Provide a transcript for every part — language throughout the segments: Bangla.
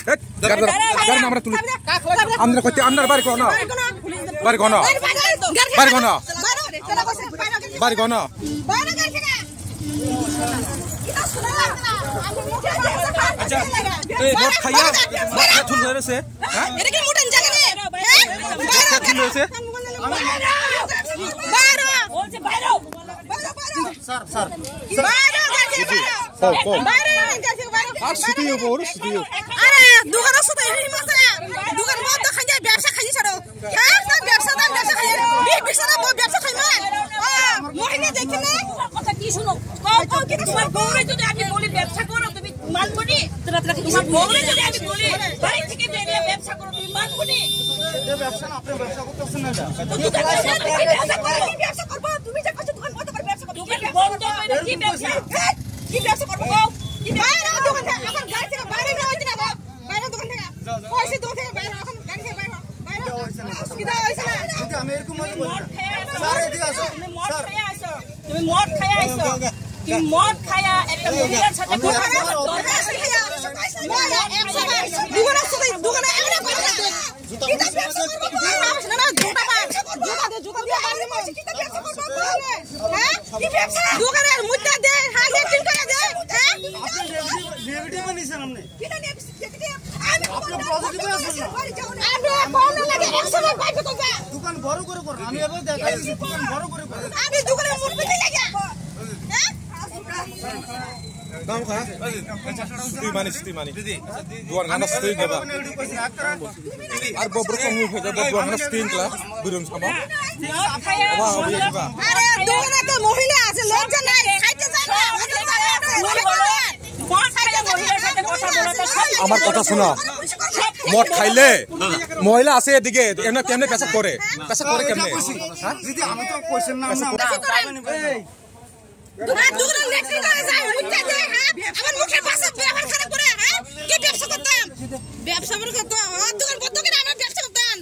আমরা তুলি আমরা কইতে আপনার বাড়ি কোন বাড়ি কোন বাড়ি কোন বাড়ি কোন আচ্ছা এই মদ খাইয়া ঠুল হয়েছে হ্যাঁ এটা কি মুটন জায়গা রে হ্যাঁ ঠুল হয়েছে বাইরে বলছে বাইরে স্যার স্যার বাইরে আর সিটিও বড় সিটিও আরে দোকান আছে তো এই মাসে দোকান বন্ধ খাই যায় ব্যবসা খাই ছাড়ো হ্যাঁ সব ব্যবসা খাই ব্যবসা না ব্যবসা খাই না মহিলা দেখি না কথা কি শুনো কও কি তোমার বউরে যদি আমি বলি ব্যবসা করো তুমি মানবনি তোমার বউরে যদি আমি বলি বাড়ি থেকে বেরিয়ে ব্যবসা করো তুমি মানবনি এই ব্যবসা না আপনি ব্যবসা করতেছেন না ব্যবসা করব তুমি যে কষ্ট দোকান বন্ধ করে ব্যবসা করো দোকান বন্ধ করে কি ব্যবসা কি ব্যবসা করব কি বাইরে দোকান থেকে আমার গাড়ি থেকে বাইরে না হইতে না বাইরে দোকান থেকে পয়সা দোকান থেকে বাইরে এখন গাড়ি থেকে বাইরে বাইরে অসুবিধা হইছে না কিন্তু আমি এরকম মত বলি স্যার এদিকে আসো তুমি মদ খায়া আইছো তুমি মদ খায়া একটা মহিলার সাথে কথা দোকানে এমন করে কিটা ব্যবসা করব না জুতা দিয়ে বাইরে মারছি কিটা ব্যবসা করব হ্যাঁ কি ব্যবসা দোকানের মুদ্দা দে হাতে তিন টাকা দে হ্যাঁ নেগেটিভ বানিয়েছেন আপনি কিটা নেগেটিভ আমি আপনি পজিটিভ আছেন না আমি কোন লাগে 100 টাকা বাইরে তো যা দোকান বড় করে কর আমি এবার দেখাইছি দোকান বড় করে কর আমি দোকানে মুড পেতে লাগা হ্যাঁ দাম খা স্ত্রী মানি দুয়ার গানা স্ত্রী দেবা আর ববর কম হয়ে যাবে দুয়ার গানা স্ত্রী ক্লা বিরম সামা আরে দোকানে তো মহিলা আছে লজ্জা নাই খাইতে যায় না আমার কথা শোনা মদ খাইলে মহিলা আছে এদিকে এমনি কেমনে পেশা করে কেমনে দিদি আমি তো কোশ্চেন না দোকান লেট্রিন করে যায় মুদ্দা দে হ্যাঁ আমার মুখের ভাষা ব্যবহার খারাপ করে হ্যাঁ কি ব্যবসা করতাম ব্যবসা করে তো দোকান বন্ধ করে আমরা ব্যবসা করতাম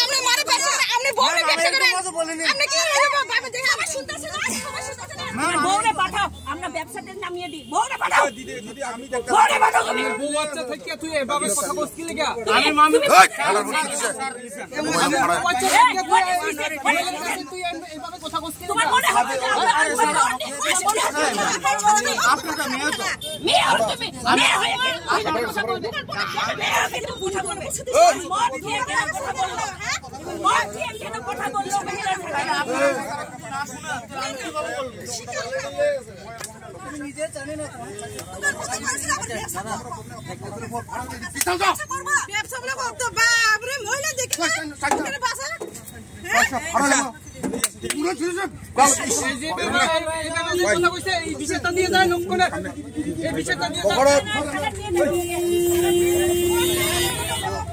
আমরা মারে ব্যবসা আপনি বউরে ব্যবসা করে আপনি কি বাবা দেখে আমার শুনতেছে না বউরে পাঠাও আমরা ব্যবসাতে নামিয়ে দিই বউরে পাঠাও দিদি আমি দেখতাম বউরে পাঠাও তুমি বউ বাচ্চা থেকে তুই এভাবে কথা বলছিস কি লাগা আমি মামি আলার বলছিস তুই এভাবে কথা বলছিস তোমার মনে হয় আপনারা মেয়ে তো মেয়ে আর তুমি মেয়ে হয়ে কথা বলবে মেয়ে কিন্তু কথা বলবে মদ খেয়ে কেন কথা বললো হ্যাঁ মদ খেয়ে কেন কথা বললো মহিলা তুমি নিজে জানেন না ব্যবসা বলে বলতো বাপ রে মহিলা দেখি না বাসা হ্যাঁ পুরো ছিল এই যে কথা কইছে এই বিষয়টা নিয়ে যায় লোকনে এই বিষয়টা নিয়ে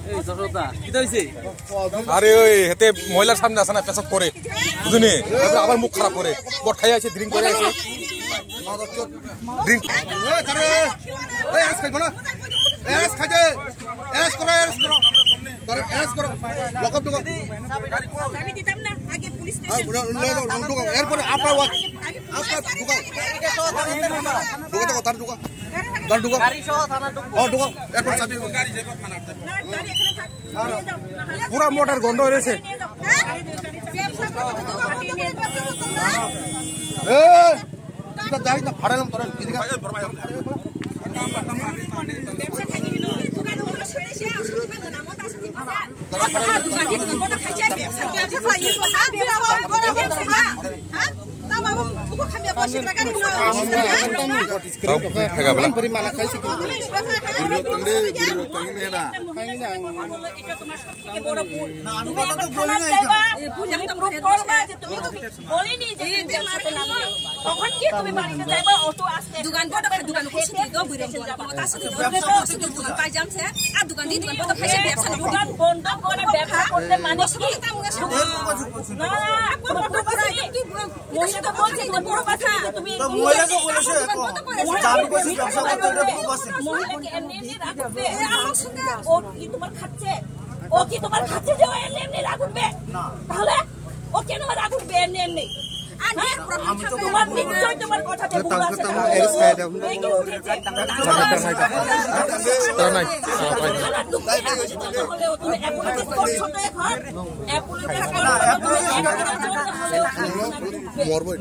এই সরতা কি হইছে আরে ওই হেতে মহিলার সামনে আসে না পেশাব করে বুঝুনি আবার মুখ খারাপ করে বট খাই আছে ড্রিঙ্ক করে আছে ড্রিঙ্ক এই আস খাই বলো এস খাজে এস করো এস করো লকআপ দুগো আমি দিতাম না আগে পুলিশ স্টেশন এরপর আপনার দুগো তার দুগো গাড়ি সহ থানা দুগো এরপর চাবি গাড়ি যাবে থানা গাড়ি এখানে থাক পুরো মোটর গন্ধ হয়েছে এই এটা দাঁড়ি না ফাড়ালাম তোরা এদিকে ব্যবসা খাইনি দোকান ওগুলো ছেড়ে সে আসলে না মত আছে দিবা দোকান খাইছে ব্যবসা খাইনি হ্যাঁ হ্যাঁ তা বাবা তুই খামিয়া বসে না গাড়ি তাও টাকা বলা পরিমাণ খাইছে কি এটা তোমার সবথেকে বড় ভুল না আমি তো বলি না এটা ভুল আমি তো করবা যে তুমি তো বলিনি যে ব্যবসা না তখন কি তুমি বাড়িতে যাইবা অটো আসতে দোকান বড় করে দোকান করতে দিও বুড়ে যাব তার সাথে দোকান পাই যাচ্ছে আর দোকান দি দোকান বড় খাইছে ব্যবসা দোকান বন্ধ করে ব্যবসা করতে মানে কি না কি মহিলা তো বলছে যে বড় কথা তুমি মহিলা তো বলেছে জানি কইছে ব্যবসা করতে এটা বলছে মহিলাকে এমনি রাখবে আমার সঙ্গে ও কি তোমার খাচ্ছে যে এমনি রাখবে না তাহলে ও কেন রাখবে এমনি তোমার নিশ্চয় তোমার কথাতে ভুল আছে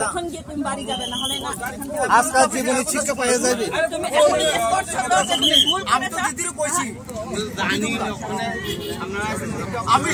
তখন গিয়ে তুমি বাড়ি যাবে না হলে না আজকাল জীবনে শিক্ষা পাইয়া যাবে আমি তো দিদির কইছি জানি আমি